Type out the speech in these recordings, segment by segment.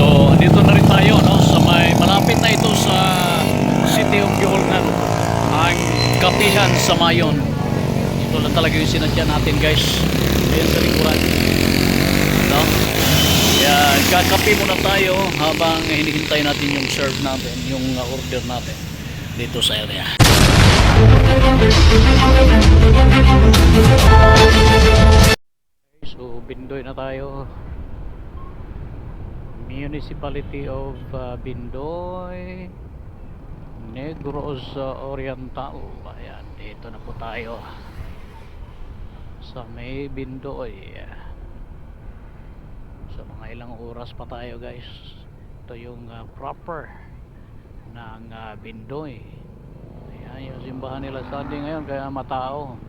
So, andito na rin tayo, no? Sa may malapit na ito sa City of Gihulngan, ang Kapihan sa Mayon. Ito lang talaga yung sinadya natin, guys. Ayan sa likuran, no? Yan, kakape muna tayo habang hinihintay natin yung serve natin, yung order natin dito sa area. So, Bindoy na tayo. Municipality of Bindoy, Negros Oriental. Ayan, dito na po tayo sa may Bindoy. So mga ilang oras pa tayo, guys. Ito yung proper ng Bindoy. Ayan yung simbahan nila Sunday ngayon, kaya matao.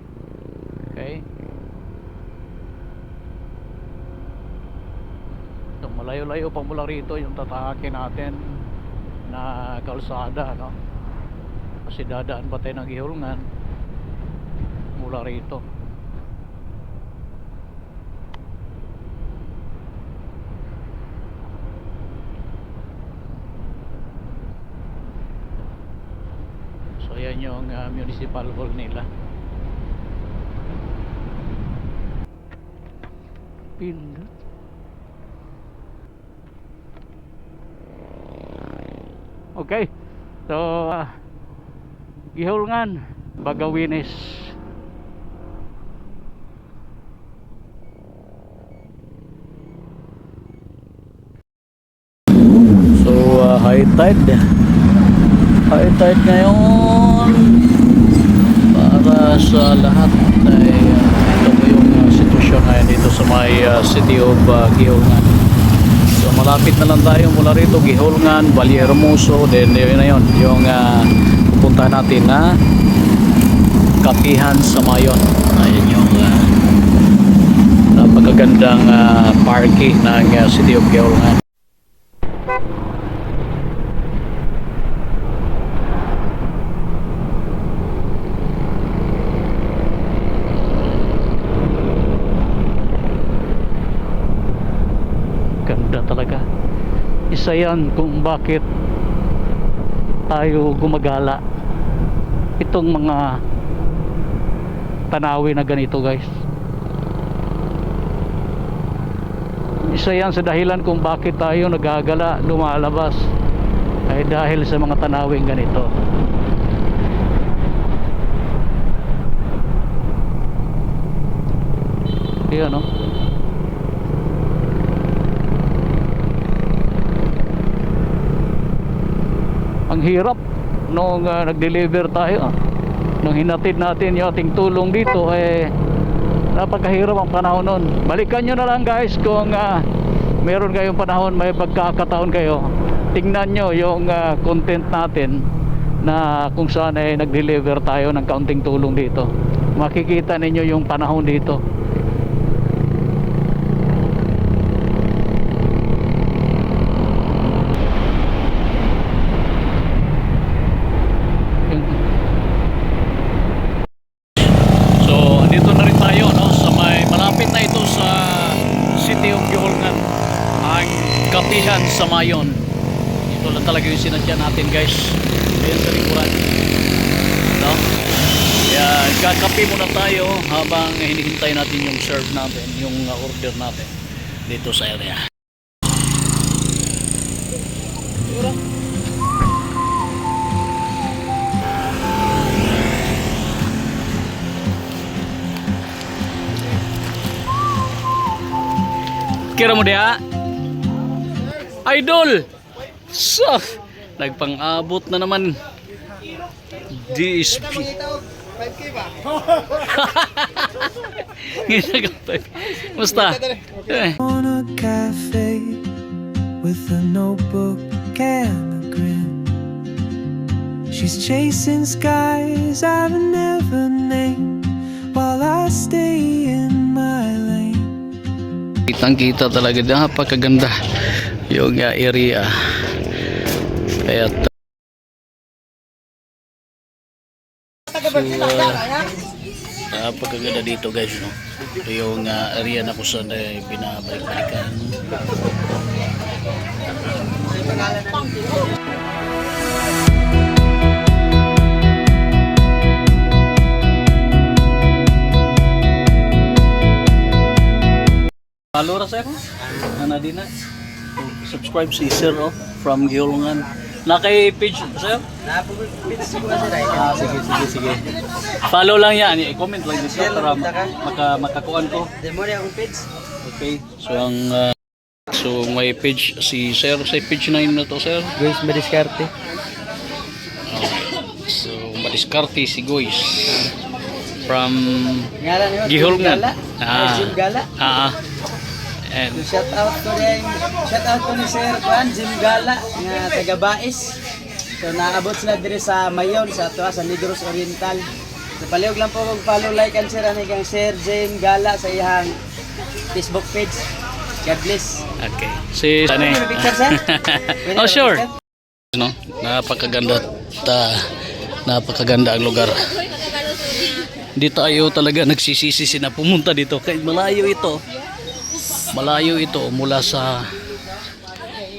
Okay, so malayo-layo pa mula rito yung tatahakin natin na kalsada, no? Kasi dadaan pa tayo ng Gihulngan mula rito. So yan yung municipal hall nila. Pindot. Okay, so Gihulngan, Bagawinis. So high tide ngayon para sa lahat. Ay ito po yung sitwasyon ngayon dito sa may City of Gihulngan. So malapit na lang tayo mula rito, Gihulngan, Valle Hermoso, then yun na yun yung pupunta natin na Kapihan sa Mayon. Ayun yung napakagandang parking ng City of Gihulngan. Ganda talaga. Isa yan kung bakit tayo gumagala, itong mga tanawin na ganito, guys. Isa yan sa dahilan kung bakit tayo nagagala, lumalabas, ay dahil sa mga tanawin ganito. Yan, no? Ang hirap nung nag-deliver tayo, nung hinatid natin yung ating tulong dito, napakahirap ang panahon nun. Balikan nyo na lang, guys, kung meron kayong panahon, may pagkakataon kayo, tingnan nyo yung content natin na kung saan ay nag-deliver tayo ng kaunting tulong dito. Makikita ninyo yung panahon dito. Kapihan sa Mayon. Ito lang talaga yung sinadya natin, guys. Ayan sa likuran, no? Yan, kakape muna tayo habang hinihintay natin yung serve natin, yung order natin dito sa area. Kira mo dia? Idol! So, nagpang-abot na naman. DSP. 5K ba? Musta? On a cafe with a notebook and a grin. She's chasing skies I've never named while I stay in my lane. Kitang-kita talaga, napakaganda yung area. Kaya napakaganda dito, guys, no? Ito yung area na kung saan binabalik-balikan. Follow ra sir. Ana din na. Subscribe si Sir from Gihulungan. Na kay page sir? Sige. Follow lang yan. I-comment lang dito para makakuan ko. Okay. So ang so may page si Sir sa page na yun na to sir. Guys, madiskarte. So madiskarte si Guys from Ngalan niyo? Gihulungan. Jim Gala. And Shout out ko ni Sir Juan Jim Gala nga taga Bais. So naabot sila diri sa Mayon sa ato sa Negros Oriental. So palihog lang po kog follow, like and share ani kang Sir Jim Gala sa iyang Facebook page. God bless. okay. Si Pwede may picture, sir? Pwede Oh may sure. picture? No, napakaganda ang lugar. Di tayo talaga nagsisisi na pumunta dito kay malayo ito. Malayo ito mula sa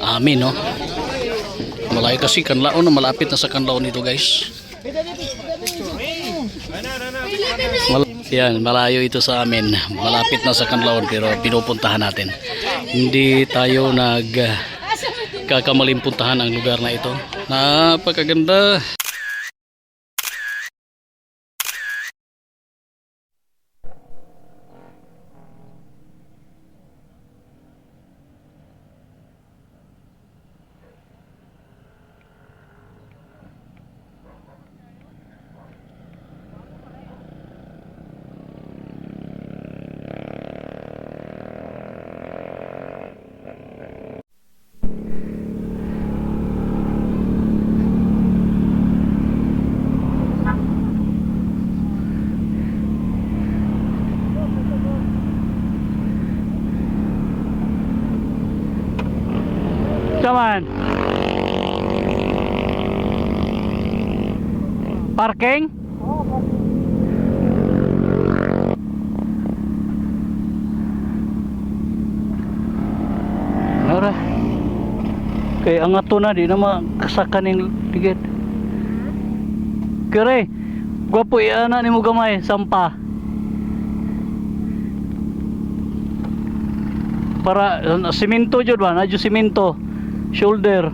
amin, no? Malayo kasi Kanlaon, na malapit na sa Kanlaon ito, guys. Yan, malayo ito sa amin. Malapit na sa Kanlaon pero pinupuntahan natin. Hindi tayo kakamaling puntahan ang lugar na ito. Napakaganda. Come on. Parking? Ora. Kay ang ato na di na makasakan ning tigid. Kere, gwapo ana nimo gamay sampa. Para simento jud ba? Nadyo simento. Shoulder.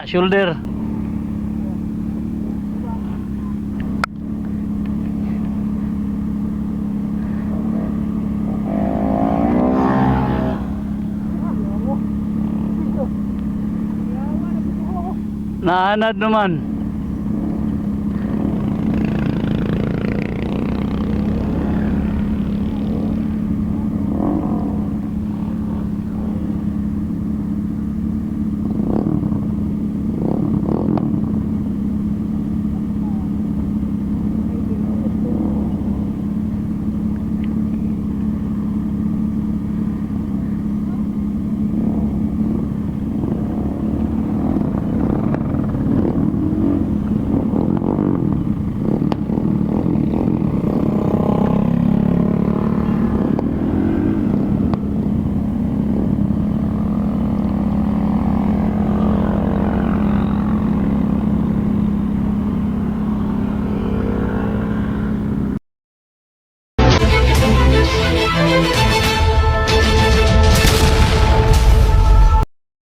Shoulder. Naanad naman.